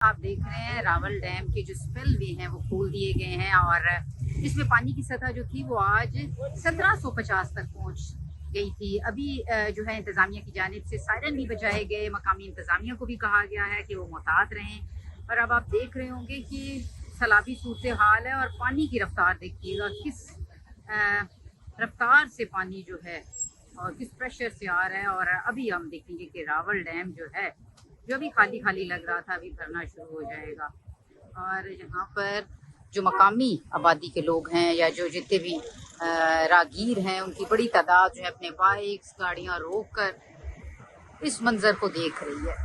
आप देख रहे हैं रावल डैम के जो स्पिल वे हैं वो खोल दिए गए हैं और इसमें पानी की सतह जो थी वो आज 1750 तक पहुंच गई थी। अभी जो है इंतजामिया की जानिब से सायरन भी बजाए गए, मकामी इंतजामिया को भी कहा गया है कि वो मोहतात रहें। और अब आप देख रहे होंगे कि सैलाबी सूरत हाल है और पानी की रफ्तार देखिएगा किस रफ्तार से पानी जो है और किस प्रेशर से आ रहा है। और अभी हम देखेंगे कि रावल डैम जो है जो अभी खाली खाली लग रहा था अभी भरना शुरू हो जाएगा। और यहाँ पर जो मकामी आबादी के लोग हैं या जो जितने भी रागीर हैं उनकी बड़ी तादाद जो है अपने बाइक्स गाड़ियाँ रोक कर इस मंजर को देख रही है।